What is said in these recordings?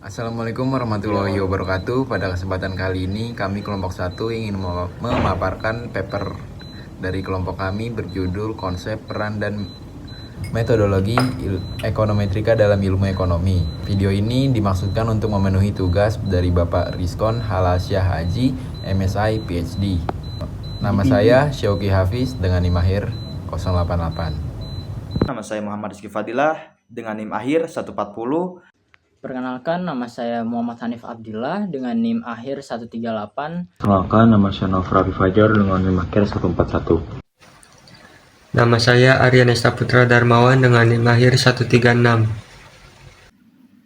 Assalamualaikum warahmatullahi wabarakatuh. Pada kesempatan kali ini kami kelompok 1 ingin memaparkan paper dari kelompok kami berjudul Konsep, Peran, dan Metodologi Ekonometrika dalam Ilmu Ekonomi. Video ini dimaksudkan untuk memenuhi tugas dari Bapak Rizkon Halasya Haji, MSI PhD. Nama saya Syauki Hafiz dengan NIM akhir 088. Nama saya Muhammad Rizky Fadilah dengan NIM akhir 140. Perkenalkan, nama saya Muhammad Hanif Abdillah dengan NIM akhir 138. Perkenalkan, nama saya Nova Rafi Fajar dengan NIM akhir 141. Nama saya Arya Nesta Putra Darmawan dengan NIM akhir 136.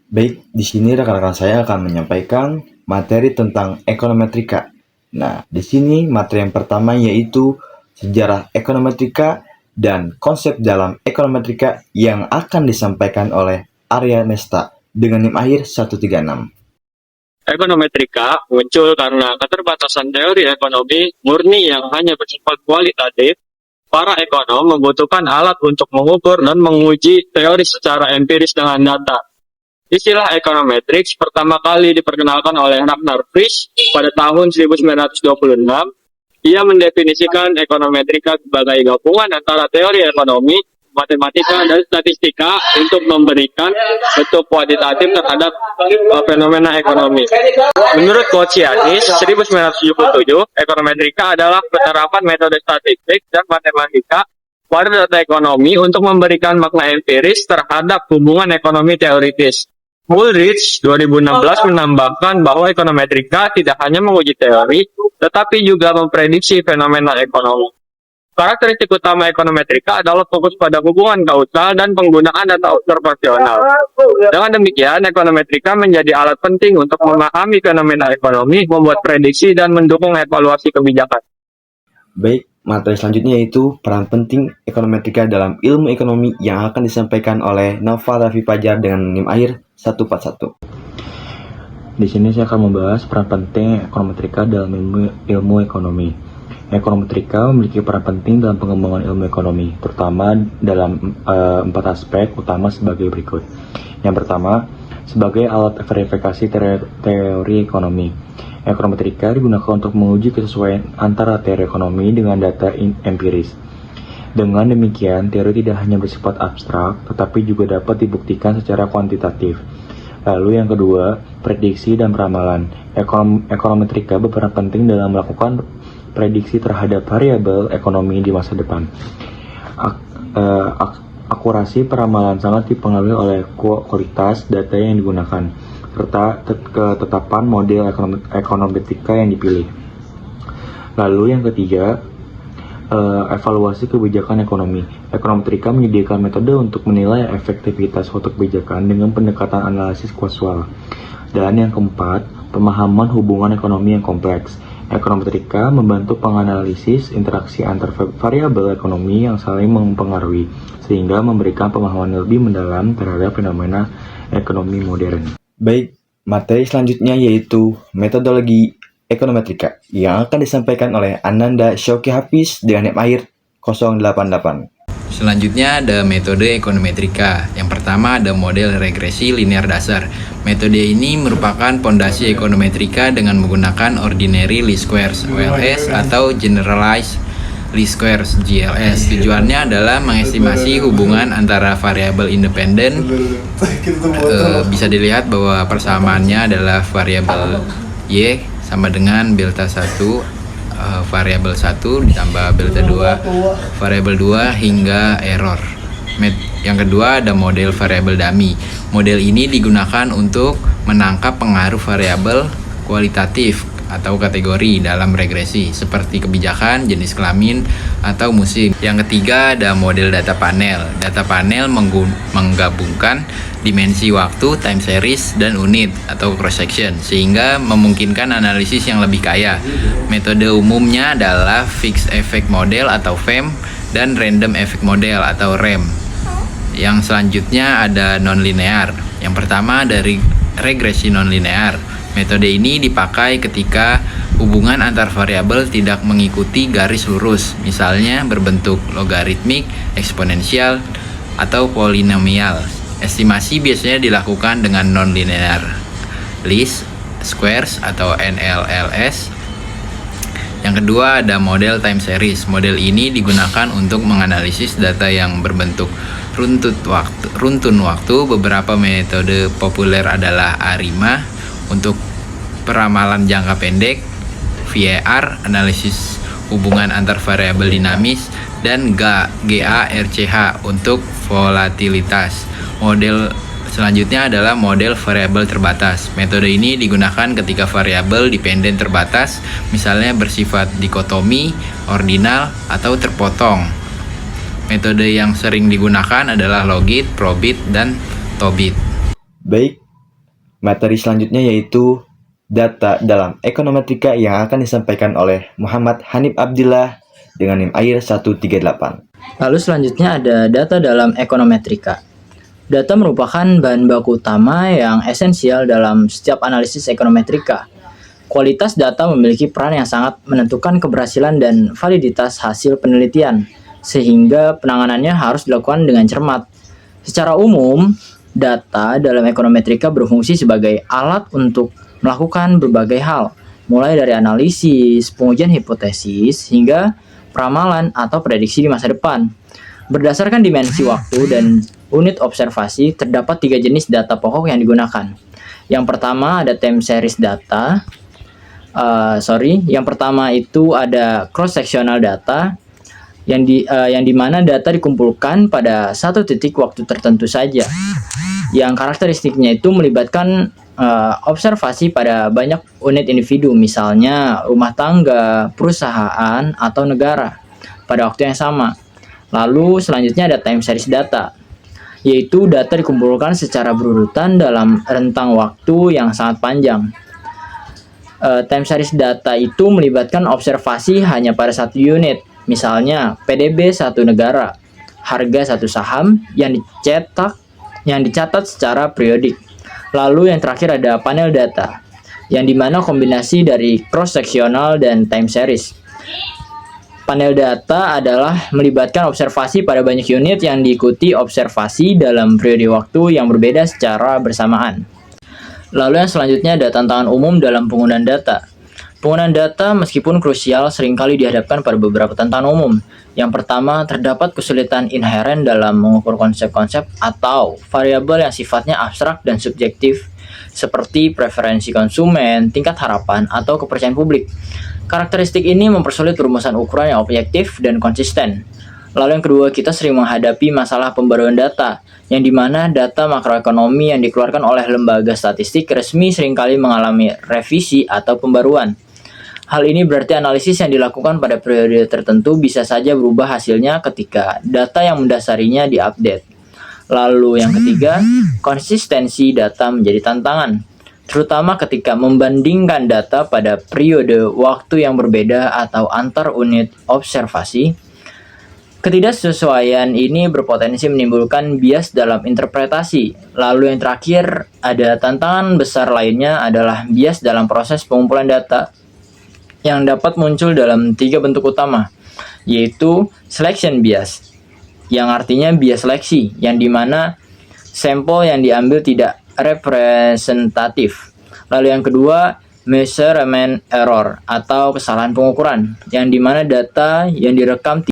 Baik, di sini rekan-rekan saya akan menyampaikan materi tentang ekonometrika. Nah, di sini materi yang pertama yaitu sejarah ekonometrika dan konsep dalam ekonometrika yang akan disampaikan oleh Arya Nesta dengan NIM akhir 136. Ekonometrika muncul karena keterbatasan teori ekonomi murni yang hanya bersifat kualitatif. Para ekonom membutuhkan alat untuk mengukur dan menguji teori secara empiris dengan data. Istilah econometrics pertama kali diperkenalkan oleh Ragnar Frisch pada tahun 1926. Ia mendefinisikan ekonometrika sebagai gabungan antara teori ekonomi, matematika, dan statistika untuk memberikan bentuk kuantitatif terhadap fenomena ekonomi. Menurut Kocianis, 1977, ekonometrika adalah penerapan metode statistik dan matematika pada data ekonomi untuk memberikan makna empiris terhadap hubungan ekonomi teoritis. Woolrich 2016 menambahkan bahwa ekonometrika tidak hanya menguji teori, tetapi juga memprediksi fenomena ekonomi. Karakteristik utama ekonometrika adalah fokus pada hubungan kausal dan penggunaan data observasional. Dengan demikian, ekonometrika menjadi alat penting untuk memahami fenomena ekonomi, membuat prediksi, dan mendukung evaluasi kebijakan. Baik, materi selanjutnya yaitu peran penting ekonometrika dalam ilmu ekonomi yang akan disampaikan oleh Nova Rafi Fajar dengan NIM akhir 141. Di sini saya akan membahas peran penting ekonometrika dalam ilmu ekonomi. Ekonometrika memiliki peran penting dalam pengembangan ilmu ekonomi, terutama dalam 4 aspek utama sebagai berikut. Yang pertama, sebagai alat verifikasi teori ekonomi. Ekonometrika digunakan untuk menguji kesesuaian antara teori ekonomi dengan data empiris. Dengan demikian, teori tidak hanya bersifat abstrak, tetapi juga dapat dibuktikan secara kuantitatif. Lalu yang kedua, prediksi dan peramalan. Ekonometrika berperan penting dalam melakukan prediksi terhadap variabel ekonomi di masa depan. Akurasi peramalan sangat dipengaruhi oleh kualitas data yang digunakan, serta ketetapan model ekonometrika yang dipilih. Lalu yang ketiga, evaluasi kebijakan ekonomi. Ekonometrika menyediakan metode untuk menilai efektivitas suatu kebijakan dengan pendekatan analisis kausal. Dan yang keempat, pemahaman hubungan ekonomi yang kompleks. Ekonometrika membantu penganalisis interaksi antar variabel ekonomi yang saling mempengaruhi, sehingga memberikan pemahaman lebih mendalam terhadap fenomena ekonomi modern. Baik, materi selanjutnya yaitu metodologi ekonometrika yang akan disampaikan oleh Ananda Syauki Hafiz dengan NIM akhir 088. Selanjutnya ada metode ekonometrika. Yang pertama ada model regresi linear dasar. Metode ini merupakan pondasi ekonometrika dengan menggunakan ordinary least squares (OLS) atau generalized least squares (GLS). Tujuannya adalah mengestimasi hubungan antara variabel independen. Bisa dilihat bahwa persamaannya adalah variabel Y sama dengan delta 1 variabel 1 ditambah delta 2 variabel 2 hingga error. Yang kedua ada model variabel dummy. Model ini digunakan untuk menangkap pengaruh variabel kualitatif atau kategori dalam regresi seperti kebijakan, jenis kelamin, atau musim. Yang ketiga ada model data panel. Data panel menggabungkan dimensi waktu, time series, dan unit atau cross section sehingga memungkinkan analisis yang lebih kaya. Metode umumnya adalah fixed effect model atau FEM dan random effect model atau REM. Yang selanjutnya ada non-linear. Yang pertama dari regresi non-linear. Metode ini dipakai ketika hubungan antar variabel tidak mengikuti garis lurus, misalnya berbentuk logaritmik, eksponensial, atau polinomial. Estimasi biasanya dilakukan dengan non-linear. least squares atau NLLS. Yang kedua ada model time series. Model ini digunakan untuk menganalisis data yang berbentuk runtun waktu. Beberapa metode populer adalah ARIMA untuk peramalan jangka pendek, VAR analisis hubungan antar variabel dinamis, dan GARCH untuk volatilitas. Model selanjutnya adalah model variabel terbatas. Metode ini digunakan ketika variabel dependen terbatas, misalnya bersifat dikotomi, ordinal, atau terpotong. Metode yang sering digunakan adalah logit, probit, dan tobit. Baik, materi selanjutnya yaitu data dalam ekonometrika yang akan disampaikan oleh Muhammad Hanif Abdillah dengan NIM AHIR 138. Lalu selanjutnya ada data dalam ekonometrika. Data merupakan bahan baku utama yang esensial dalam setiap analisis ekonometrika. Kualitas data memiliki peran yang sangat menentukan keberhasilan dan validitas hasil penelitian, sehingga penanganannya harus dilakukan dengan cermat. Secara umum, data dalam ekonometrika berfungsi sebagai alat untuk melakukan berbagai hal, mulai dari analisis, pengujian hipotesis, hingga peramalan atau prediksi di masa depan. Berdasarkan dimensi waktu dan unit observasi, terdapat 3 jenis data pokok yang digunakan. Yang pertama ada time series data. Yang pertama itu ada cross-sectional data, yang dimana data dikumpulkan pada satu titik waktu tertentu saja. Yang karakteristiknya itu melibatkan observasi pada banyak unit individu, misalnya rumah tangga, perusahaan, atau negara pada waktu yang sama. Lalu selanjutnya ada time series data, yaitu data dikumpulkan secara berurutan dalam rentang waktu yang sangat panjang. Time series data itu melibatkan observasi hanya pada satu unit, misalnya PDB satu negara, harga satu saham yang dicatat secara periodik. Lalu yang terakhir ada panel data, yang dimana kombinasi dari cross-sectional dan time series. Panel data adalah melibatkan observasi pada banyak unit yang diikuti observasi dalam periode waktu yang berbeda secara bersamaan. Lalu yang selanjutnya ada tantangan umum dalam penggunaan data. Penggunaan data meskipun krusial seringkali dihadapkan pada beberapa tantangan umum. Yang pertama, terdapat kesulitan inheren dalam mengukur konsep-konsep atau variabel yang sifatnya abstrak dan subjektif, seperti preferensi konsumen, tingkat harapan, atau kepercayaan publik. Karakteristik ini mempersulit perumusan ukuran yang objektif dan konsisten. Lalu yang kedua, kita sering menghadapi masalah pembaruan data, yang dimana data makroekonomi yang dikeluarkan oleh lembaga statistik resmi seringkali mengalami revisi atau pembaruan. Hal ini berarti analisis yang dilakukan pada periode tertentu bisa saja berubah hasilnya ketika data yang mendasarinya diupdate. Lalu yang ketiga, konsistensi data menjadi tantangan, terutama ketika membandingkan data pada periode waktu yang berbeda atau antar unit observasi. Ketidaksesuaian ini berpotensi menimbulkan bias dalam interpretasi. Lalu yang terakhir, ada tantangan besar lainnya adalah bias dalam proses pengumpulan data, yang dapat muncul dalam 3 bentuk utama, yaitu selection bias, yang artinya bias seleksi, yang dimana sampel yang diambil tidak representatif. Lalu yang kedua, measurement error atau kesalahan pengukuran, yang dimana data yang direkam